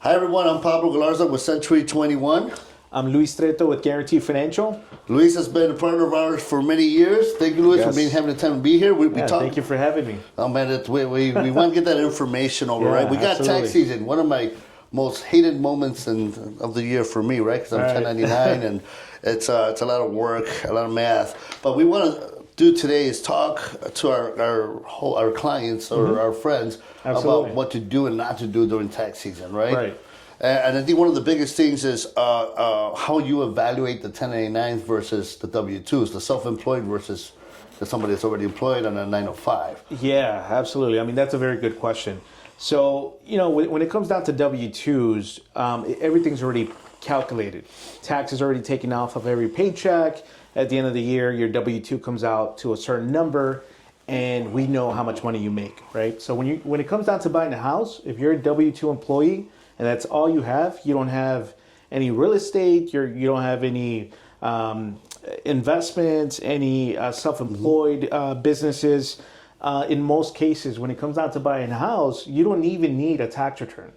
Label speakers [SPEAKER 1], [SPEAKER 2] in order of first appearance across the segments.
[SPEAKER 1] Hi everyone, I'm Pablo Galarza with Century 21.
[SPEAKER 2] I'm Luis Treto with Guarantee Financial.
[SPEAKER 1] Luis has been a partner of ours for many years. Thank you, Luis, for having the time to be here.
[SPEAKER 2] Thank you for having me.
[SPEAKER 1] Oh man, we want to get that information over, right? We got
[SPEAKER 2] absolutely.
[SPEAKER 1] tax season, one of my most hated moments of the year for me, right? Because I'm 1099 and it's a lot of work, a lot of math. But we want to do today is talk to our clients or our friends about what to do and not to do during tax season, right?
[SPEAKER 2] Right.
[SPEAKER 1] And I think one of the biggest things is how you evaluate the 1099s versus the W-2s, the self-employed versus somebody that's already employed on a 905.
[SPEAKER 2] Yeah, absolutely. I mean, that's a very good question. So, when it comes down to W-2s, everything's already calculated. Tax is already taken off of every paycheck. At the end of the year, your W-2 comes out to a certain number, and we know how much money you make, right? So when it comes down to buying a house, if you're a W-2 employee and that's all you don't have any real estate, you don't have any investments, any self-employed businesses. In most cases, when it comes down to buying a house, you don't even need a tax return.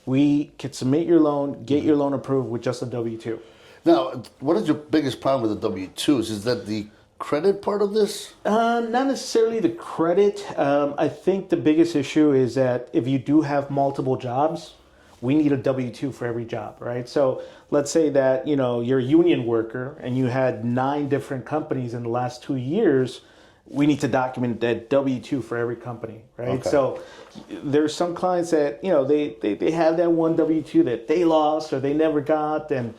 [SPEAKER 2] We can submit your loan, get your loan approved with just a W-2.
[SPEAKER 1] Now, what is your biggest problem with the W-2s? Is that the credit part of this?
[SPEAKER 2] Not necessarily the credit. I think the biggest issue is that if you do have multiple jobs, we need a W-2 for every job, right? So let's say that, you're a union worker and you had 9 different companies in the last 2 years. We need to document that W-2 for every company, right?
[SPEAKER 1] Okay.
[SPEAKER 2] So there's some clients that, they have that one W-2 that they lost or they never got. And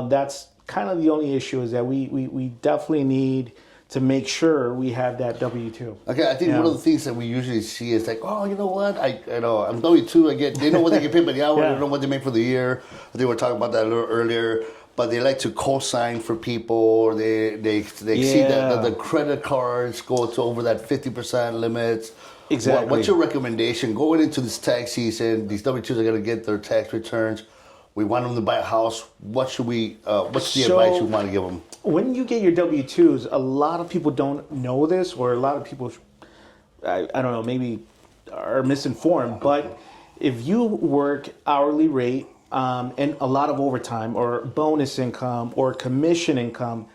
[SPEAKER 2] that's kind of the only issue is that we definitely need to make sure we have that W-2.
[SPEAKER 1] Okay, I think one of the things that we usually see is like, oh, you know what? I'm W-2. They know what they get paid by the hour. They know what they make for the year. I think we were talking about that a little earlier. But they like to co-sign for people, or they see that the credit cards go to over that 50% limits.
[SPEAKER 2] Exactly.
[SPEAKER 1] What's your recommendation going into this tax season? These W-2s are going to get their tax returns. We want them to buy a house. What's the advice you want to give them?
[SPEAKER 2] When you get your W-2s, a lot of people don't know this, or a lot of people, I don't know, maybe are misinformed. But if you work hourly rate and a lot of overtime or bonus income or commission income,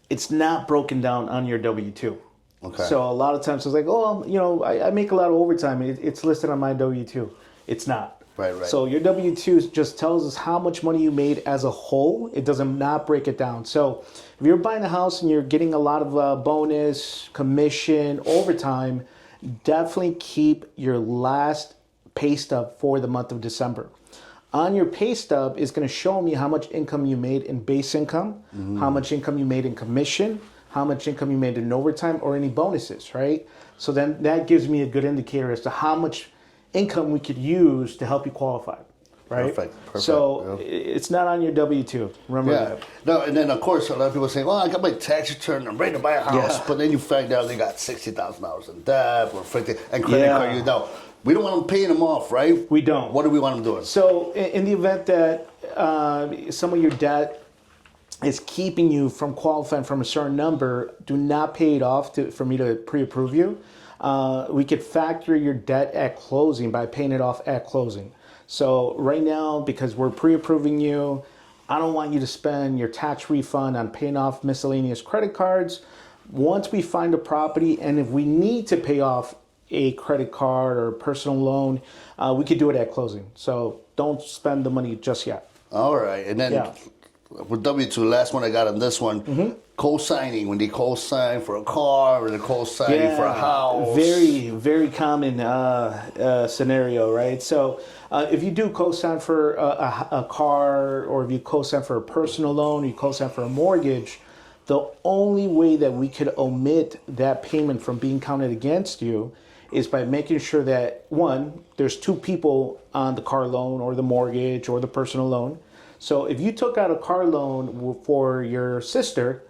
[SPEAKER 2] it's not broken down on your W-2.
[SPEAKER 1] Okay.
[SPEAKER 2] So a lot of times it's like, I make a lot of overtime. It's listed on my W-2. It's not.
[SPEAKER 1] Right.
[SPEAKER 2] So your W-2 just tells us how much money you made as a whole. It does not break it down. So if you're buying a house and you're getting a lot of bonus, commission, overtime, definitely keep your last pay stub for the month of December. On your pay stub is going to show me how much income you made in base income, how much income you made in commission, how much income you made in overtime, or any bonuses, right? So then that gives me a good indicator as to how much income we could use to help you qualify, right?
[SPEAKER 1] Perfect.
[SPEAKER 2] So it's not on your W-2. Remember that.
[SPEAKER 1] No, and then of course a lot of people say, "Well, I got my tax return. I'm ready to buy a house," but then you find out they got $60,000 in debt or $50 and credit card. You know, we don't want them paying them off, right?
[SPEAKER 2] We don't.
[SPEAKER 1] What do we want them doing?
[SPEAKER 2] So in the event that some of your debt is keeping you from qualifying from a certain number, do not pay it off for me to pre-approve you. We could factor your debt at closing by paying it off at closing. So right now, because we're pre-approving you, I don't want you to spend your tax refund on paying off miscellaneous credit cards. Once we find a property, and if we need to pay off a credit card or personal loan, we could do it at closing. So don't spend the money just yet.
[SPEAKER 1] All right, and then with W-2, last one I got on this one, co-signing, when they co-sign for a car or they co-signing for a house.
[SPEAKER 2] Very, very common scenario, right? So if you do co-sign for a car, or if you co-sign for a personal loan, or you co-sign for a mortgage, the only way that we could omit that payment from being counted against you is by making sure that, one, there's 2 people on the car loan or the mortgage or the personal loan. So if you took out a car loan for your sister,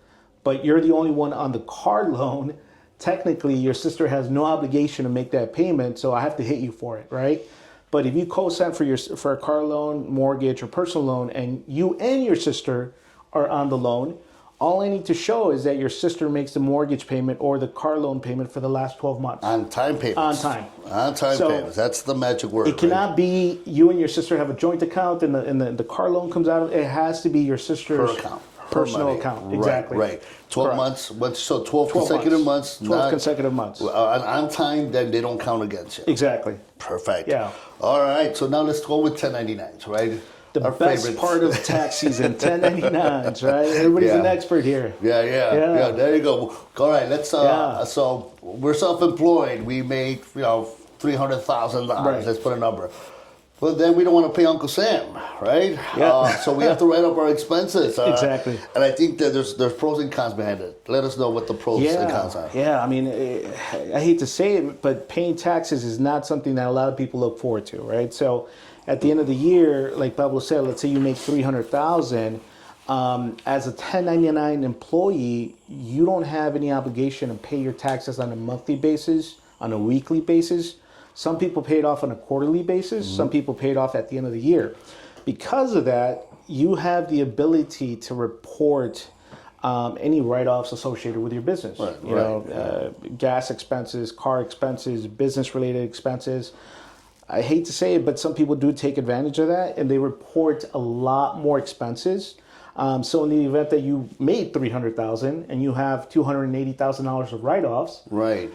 [SPEAKER 2] but you're the only one on the car loan, technically your sister has no obligation to make that payment, so I have to hit you for it, right? But if you co-sign for a car loan, mortgage, or personal loan, and you and your sister are on the loan, All I need to show is that your sister makes the mortgage payment or the car loan payment for the last 12 months.
[SPEAKER 1] On time payments.
[SPEAKER 2] On time.
[SPEAKER 1] On time
[SPEAKER 2] So,
[SPEAKER 1] payments. That's the magic word.
[SPEAKER 2] It cannot be you and your sister have a joint account and the car loan comes out. It has to be your sister's
[SPEAKER 1] Per account.
[SPEAKER 2] personal
[SPEAKER 1] money.
[SPEAKER 2] account. Exactly.
[SPEAKER 1] Right. 12
[SPEAKER 2] Correct.
[SPEAKER 1] months. So 12 consecutive months.
[SPEAKER 2] 12 consecutive months.
[SPEAKER 1] On time, then they don't count against you.
[SPEAKER 2] Exactly.
[SPEAKER 1] Perfect.
[SPEAKER 2] Yeah.
[SPEAKER 1] All right. So now let's go with 1099s, right?
[SPEAKER 2] The
[SPEAKER 1] Our
[SPEAKER 2] best
[SPEAKER 1] favorites.
[SPEAKER 2] part of tax season, 1099s, right? Everybody's an expert here.
[SPEAKER 1] Yeah. There you go. All right. Let's.
[SPEAKER 2] Yeah.
[SPEAKER 1] So we're self-employed. We make $300,000.
[SPEAKER 2] Right.
[SPEAKER 1] Let's put a number. But then we don't want to pay Uncle Sam, right?
[SPEAKER 2] Yeah.
[SPEAKER 1] So we have to write up our expenses.
[SPEAKER 2] Exactly.
[SPEAKER 1] And I think that there's pros and cons behind it. Let us know what the pros and cons are.
[SPEAKER 2] Yeah, I mean, I hate to say it, but paying taxes is not something that a lot of people look forward to, right? So at the end of the year, like Pablo said, let's say you make $300,000. As a 1099 employee, you don't have any obligation to pay your taxes on a monthly basis, on a weekly basis. Some people pay it off on a quarterly basis. Some people pay it off at the end of the year. Because of that, you have the ability to report any write-offs associated with your business. Gas expenses, car expenses, business-related expenses. I hate to say it, but some people do take advantage of that, and they report a lot more expenses. So in the event that you made $300,000 and you have $280,000 of write-offs,
[SPEAKER 1] right?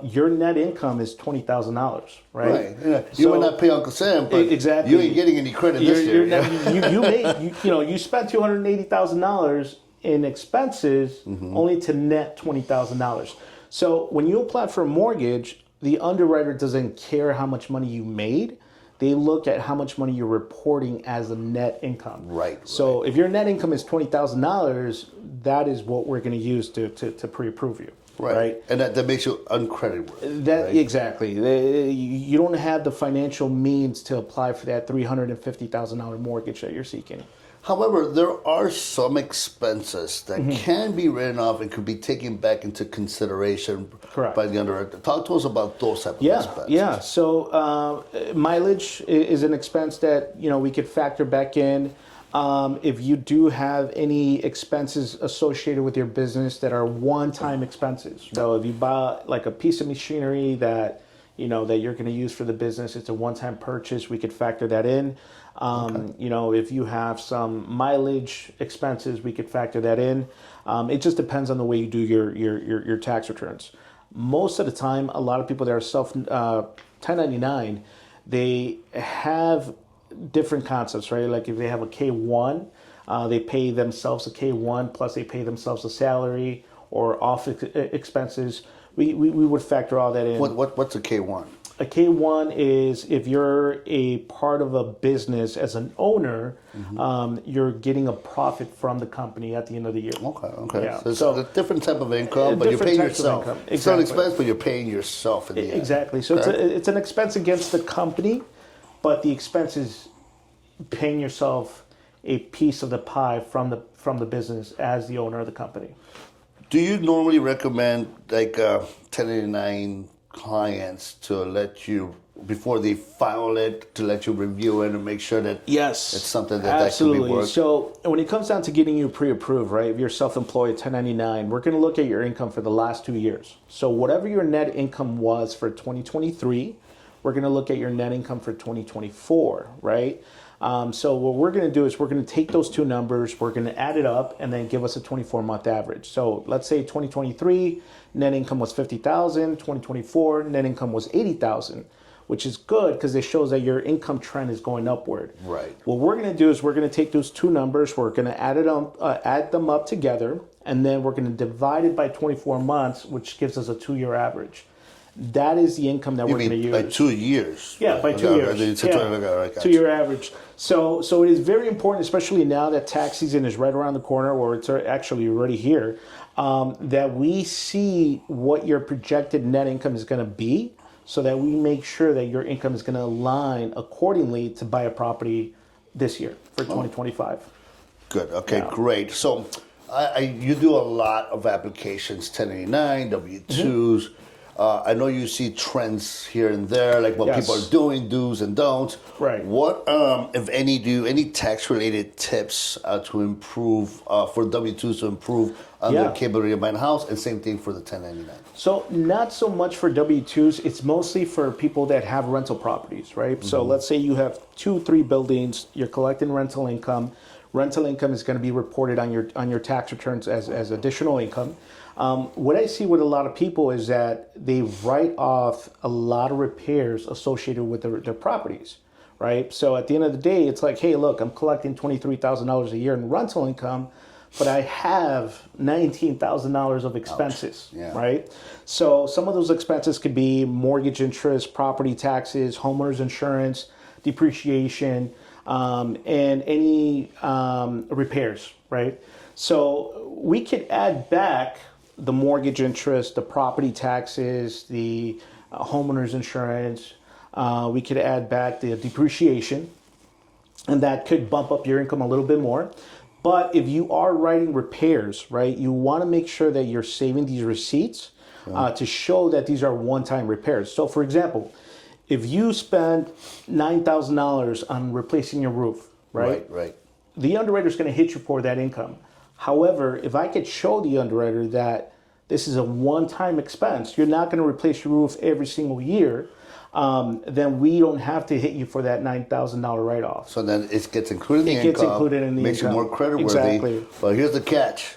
[SPEAKER 2] Your net income is $20,000, right?
[SPEAKER 1] Right. Yeah. You may not pay Uncle Sam, but
[SPEAKER 2] exactly.
[SPEAKER 1] You ain't getting any credit this year.
[SPEAKER 2] You spent $280,000 in expenses only to net $20,000. So when you apply for a mortgage, the underwriter doesn't care how much money you made. They look at how much money you're reporting as a net income.
[SPEAKER 1] Right.
[SPEAKER 2] So if your net income is $20,000, that is what we're going to use to pre-approve you. Right.
[SPEAKER 1] And that makes you uncreditworthy.
[SPEAKER 2] Right? Exactly. You don't have the financial means to apply for that $350,000 mortgage that you're seeking.
[SPEAKER 1] However, there are some expenses that can be written off and could be taken back into consideration by the underwriter. Talk to us about those type of expenses.
[SPEAKER 2] Yeah. So mileage is an expense that we could factor back in. If you do have any expenses associated with your business that are one-time expenses. So if you buy like a piece of machinery that that you're going to use for the business, it's a one-time purchase, we could factor that in. If you have some mileage expenses, we could factor that in. It just depends on the way you do your tax returns. Most of the time, a lot of people that are 1099, they have different concepts, right? Like if they have a K1, they pay themselves a K1 plus they pay themselves a salary or office expenses. We would factor all that in.
[SPEAKER 1] What's a K1?
[SPEAKER 2] A K1 is if you're a part of a business as an owner, you're getting a profit from the company at the end of the year.
[SPEAKER 1] Okay.
[SPEAKER 2] Yeah.
[SPEAKER 1] So it's a different type of income, but you're paying yourself.
[SPEAKER 2] Exactly.
[SPEAKER 1] It's not an expense, but you're paying yourself in the end.
[SPEAKER 2] Exactly. So it's an expense against the company, but the expense is paying yourself a piece of the pie from the business as the owner of the company.
[SPEAKER 1] Do you normally recommend 1099 clients to let you, before they file it, to let you review it and make sure that it's something that can be worked?
[SPEAKER 2] So when it comes down to getting you pre-approved, right, if you're self-employed 1099, we're going to look at your income for the last 2 years. So whatever your net income was for 2023, we're going to look at your net income for 2024, right? So what we're going to do is we're going to take those two numbers, we're going to add it up, and then give us a 24-month average. So let's say 2023 net income was $50,000, 2024 net income was $80,000, which is good because it shows that your income trend is going upward.
[SPEAKER 1] Right.
[SPEAKER 2] What we're going to do is we're going to take those two numbers, we're going to add them up together, and then we're going to divide it by 24 months, which gives us a 2-year average. That is the income that we're going to use.
[SPEAKER 1] By 2 years?
[SPEAKER 2] Yeah, by 2 years. 2-year average. So it is very important, especially now that tax season is right around the corner, or it's actually already here, that we see what your projected net income is going to be, so that we make sure that your income is going to align accordingly to buy a property this year for 2025.
[SPEAKER 1] Good. Okay, great. So you do a lot of applications, 1099, W-2s. I know you see trends here and there, like what
[SPEAKER 2] Yes.
[SPEAKER 1] people are doing, do's and don'ts.
[SPEAKER 2] Right.
[SPEAKER 1] What, if any, any tax-related tips to improve for W-2s to improve under
[SPEAKER 2] Yeah.
[SPEAKER 1] the capability of buying a house, and same thing for the 1099?
[SPEAKER 2] So not so much for W-2s. It's mostly for people that have rental properties, right? So let's say you have 2-3 buildings. You're collecting rental income. Rental income is going to be reported on your tax returns as additional income. What I see with a lot of people is that they write off a lot of repairs associated with their properties, right? So at the end of the day, it's like, hey, look, I'm collecting $23,000 a year in rental income, but I have $19,000 of expenses,
[SPEAKER 1] Yeah.
[SPEAKER 2] right? So some of those expenses could be mortgage interest, property taxes, homeowners insurance, depreciation, and any repairs, right? So we could add back the mortgage interest, the property taxes, the homeowners insurance. We could add back the depreciation, and that could bump up your income a little bit more. But if you are writing repairs, right, you want to make sure that you're saving these receipts to show that these are one-time repairs. So, for example, if you spend $9,000 on replacing your roof, right?
[SPEAKER 1] Right.
[SPEAKER 2] The underwriter is going to hit you for that income. However, if I could show the underwriter that this is a one-time expense, you're not going to replace your roof every single year, then we don't have to hit you for that $9,000 write-off.
[SPEAKER 1] So then it gets included in the
[SPEAKER 2] It gets
[SPEAKER 1] income,
[SPEAKER 2] included in the
[SPEAKER 1] makes
[SPEAKER 2] income.
[SPEAKER 1] you more creditworthy.
[SPEAKER 2] Exactly.
[SPEAKER 1] But here's the catch,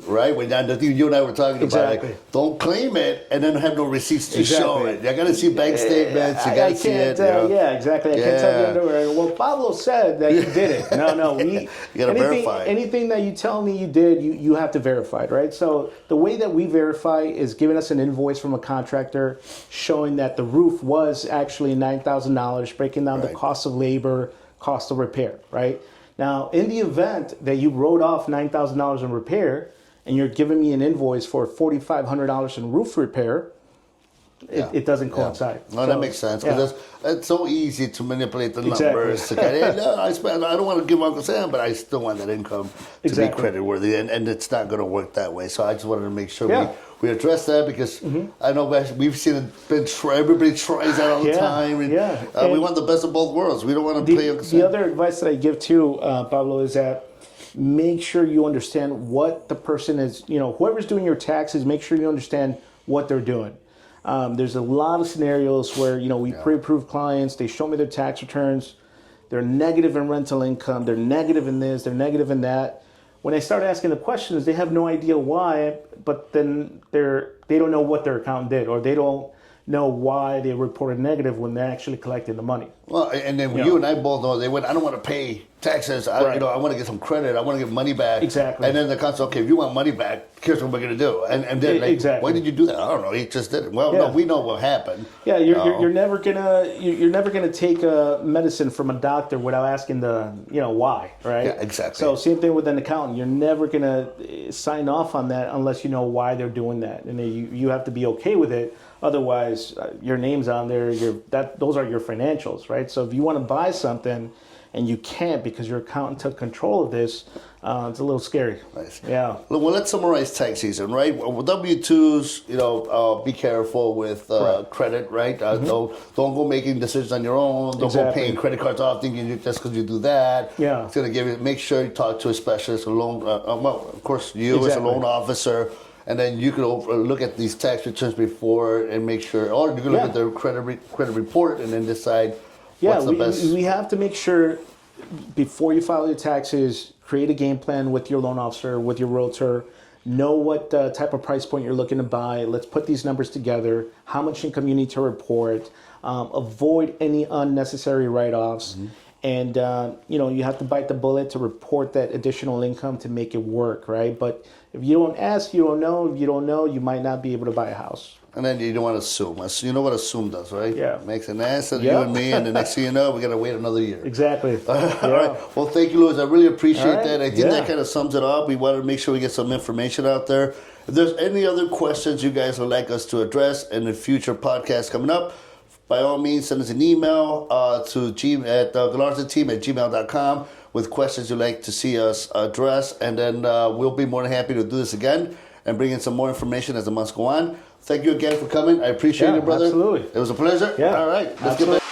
[SPEAKER 1] right? When you and I were talking
[SPEAKER 2] Exactly.
[SPEAKER 1] about it, don't claim it and then have no receipts to show
[SPEAKER 2] Exactly.
[SPEAKER 1] it. You got to see bank statements. You got to see it.
[SPEAKER 2] Yeah, exactly. I can't tell the
[SPEAKER 1] Yeah.
[SPEAKER 2] underwriter, well, Pablo said that you did it. No.
[SPEAKER 1] You gotta verify it.
[SPEAKER 2] Anything that you tell me you did, you have to verify it, right? So the way that we verify is giving us an invoice from a contractor showing that the roof was actually $9,000, breaking down the
[SPEAKER 1] Right.
[SPEAKER 2] cost of labor, cost of repair, right? Now, in the event that you wrote off $9,000 in repair and you're giving me an invoice for $4,500 in roof repair, it doesn't coincide.
[SPEAKER 1] No,
[SPEAKER 2] So,
[SPEAKER 1] that makes sense
[SPEAKER 2] yeah.
[SPEAKER 1] because it's so easy to manipulate the
[SPEAKER 2] Exactly.
[SPEAKER 1] numbers. To kind of, no, I don't want to give Uncle Sam, but I still want that income to
[SPEAKER 2] Exactly.
[SPEAKER 1] be creditworthy, and it's not going to work that way. So I just wanted to make sure
[SPEAKER 2] Yeah.
[SPEAKER 1] we address that because I know we've seen it. Everybody tries that all the
[SPEAKER 2] Yeah,
[SPEAKER 1] time, and,
[SPEAKER 2] yeah.
[SPEAKER 1] we
[SPEAKER 2] And
[SPEAKER 1] want the best of both worlds. We don't want to play Uncle Sam.
[SPEAKER 2] The other advice that I give too, Pablo, is that make sure you understand what the person is, whoever's doing your taxes, make sure you understand what they're doing. There's a lot of scenarios where, we pre-approve clients, they show me their tax returns, they're negative in rental income, they're negative in this, they're negative in that. When I start asking the questions, they have no idea why, but then they don't know what their accountant did, or they don't know why they reported negative when they're actually collecting the money.
[SPEAKER 1] Well, and then
[SPEAKER 2] Yeah.
[SPEAKER 1] you and I both know they went. I don't want to pay taxes. I want to get some credit. I want to get money back.
[SPEAKER 2] Exactly.
[SPEAKER 1] And then the consul, okay, if you want money back, here's what we're going to do. And then,
[SPEAKER 2] Exactly.
[SPEAKER 1] why did you do that? I don't know. He just did it. Well, no,
[SPEAKER 2] Yeah.
[SPEAKER 1] we know what happened.
[SPEAKER 2] Yeah, you're never gonna take a medicine from a doctor without asking the why, right?
[SPEAKER 1] Yeah, exactly.
[SPEAKER 2] So same thing with an accountant. You're never gonna sign off on that unless you know why they're doing that, and you have to be okay with it. Otherwise, your name's on there. Those are your financials, right? So if you want to buy something and you can't because your accountant took control of this, it's a little scary.
[SPEAKER 1] Nice.
[SPEAKER 2] Yeah.
[SPEAKER 1] Well, let's summarize tax season, right? With W-2s, be careful with credit, right? Don't go making decisions on your own. Don't go
[SPEAKER 2] Exactly.
[SPEAKER 1] paying credit cards off thinking just because you do that.
[SPEAKER 2] Yeah.
[SPEAKER 1] It's going to give you, make sure you talk to a specialist, a loan, of course, you as a
[SPEAKER 2] Exactly.
[SPEAKER 1] loan officer. And then you can look at these tax returns before and make sure, or you can look
[SPEAKER 2] Yeah.
[SPEAKER 1] at their credit report and then decide
[SPEAKER 2] Yeah,
[SPEAKER 1] what's the best.
[SPEAKER 2] we have to make sure before you file your taxes, create a game plan with your loan officer, with your realtor, know what type of price point you're looking to buy. Let's put these numbers together, how much income you need to report, avoid any unnecessary write-offs.
[SPEAKER 1] Mm-hmm.
[SPEAKER 2] And, you have to bite the bullet to report that additional income to make it work, right? But if you don't ask, you don't know. If you don't know, you might not be able to buy a house.
[SPEAKER 1] And then you don't want to assume. You know what assume does, right?
[SPEAKER 2] Yeah.
[SPEAKER 1] Makes an ass of
[SPEAKER 2] Yeah.
[SPEAKER 1] you and me, and the next thing you know, we got to wait another year.
[SPEAKER 2] Exactly.
[SPEAKER 1] All right. Well, thank you, Louis. I really appreciate
[SPEAKER 2] All right.
[SPEAKER 1] that. I think
[SPEAKER 2] Yeah.
[SPEAKER 1] that kind of sums it up. We wanted to make sure we get some information out there. If there's any other questions you guys would like us to address in the future podcast coming up, by all means, send us an email to galarzateam@gmail.com with questions you'd like to see us address, and then we'll be more than happy to do this again. and bring in some more information as the months go on. Thank you again for coming. I appreciate it, brother.
[SPEAKER 2] Absolutely.
[SPEAKER 1] It was a pleasure.
[SPEAKER 2] Yeah,
[SPEAKER 1] All right. Let's
[SPEAKER 2] absolutely.
[SPEAKER 1] get back.